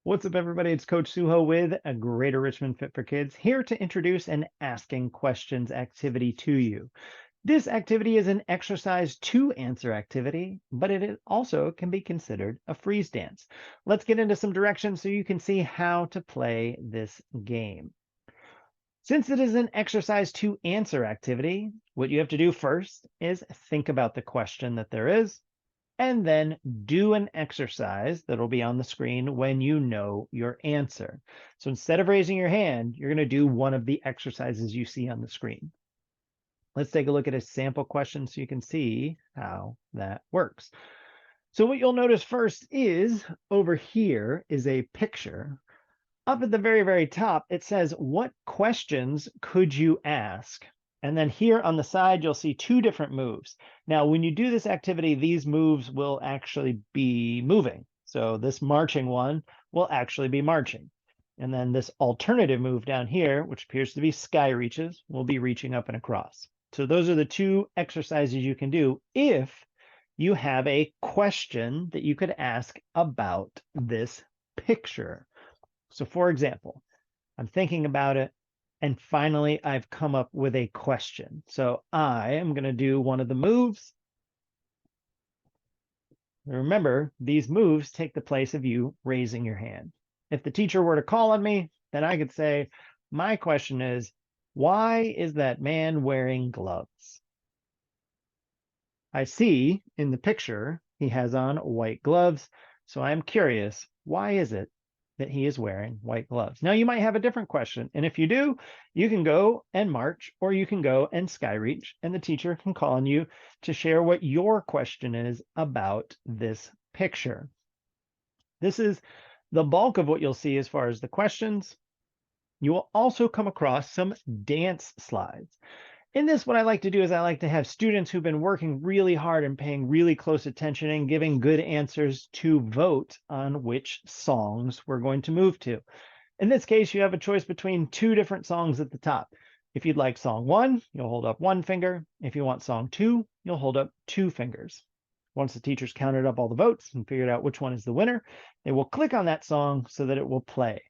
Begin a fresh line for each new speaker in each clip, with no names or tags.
What's up, everybody? It's Coach Suho with a Greater Richmond Fit for Kids, here to introduce an Asking Questions activity to you. This activity is an exercise to answer activity, but also can be considered a freeze dance. Let's get into some directions so you can see how to play this game. Since it is an exercise to answer activity, what you have to do first is think about the question that there is, and then do an exercise that'll be on the screen when you know your answer. So instead of raising your hand, you're going to do one of the exercises you see on the screen. Let's take a look at a sample question so you can see how that works. So what you'll notice first is over here is a picture. Up at the very, very top, it says, what questions could you ask? And then here on the side, you'll see two different moves. Now, when you do this activity, these moves will actually be moving. So this marching one will actually be marching. And then this alternative move down here, which appears to be sky reaches, will be reaching up and across. So those are the two exercises you can do if you have a question that you could ask about this picture. So for example, I'm thinking about it, and finally I've come up with a question. So I am going to do one of the moves. Remember, these moves take the place of you raising your hand. If the teacher were to call on me, then I could say, my question is, why is that man wearing gloves? I see in the picture he has on white gloves, so I'm curious, why is it that he is wearing white gloves? Now, you might have a different question, and if you do, you can go and march, or you can go and sky reach, and the teacher can call on you to share what your question is about this picture. This is the bulk of what you'll see as far as the questions. You will also come across some dance slides. In this, what I like to do is I like to have students who've been working really hard and paying really close attention and giving good answers to vote on which songs we're going to move to. In this case, you have a choice between two different songs at the top. If you'd like song one, you'll hold up one finger. If you want song two, you'll hold up two fingers. Once the teacher's counted up all the votes and figured out which one is the winner, they will click on that song so that it will play.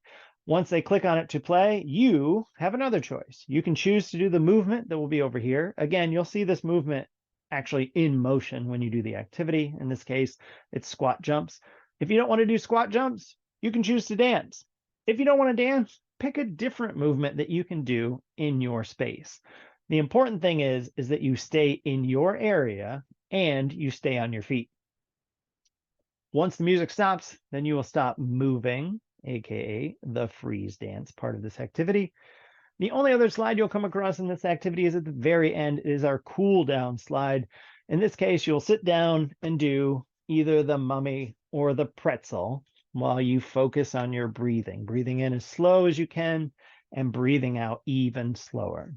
Once they click on it to play, you have another choice. You can choose to do the movement that will be over here. Again, you'll see this movement actually in motion when you do the activity. In this case, it's squat jumps. If you don't want to do squat jumps, you can choose to dance. If you don't want to dance, pick a different movement that you can do in your space. The important thing is that you stay in your area and you stay on your feet. Once the music stops, then you will stop moving, aka the freeze dance part of this activity. The only other slide you'll come across in this activity is at the very end. It is our cool down slide. In this case, you'll sit down and do either the mummy or the pretzel while you focus on your breathing. Breathing in as slow as you can and breathing out even slower.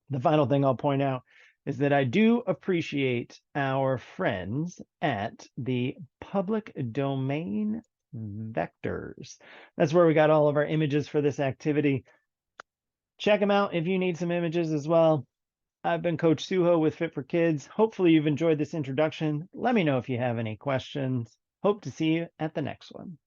The final thing I'll point out is that I do appreciate our friends at the public domain vectors. That's where we got all of our images for this activity. Check them out if you need some images as well. I've been Coach Suho with Fit for Kids. Hopefully you've enjoyed this introduction. Let me know if you have any questions. Hope to see you at the next one.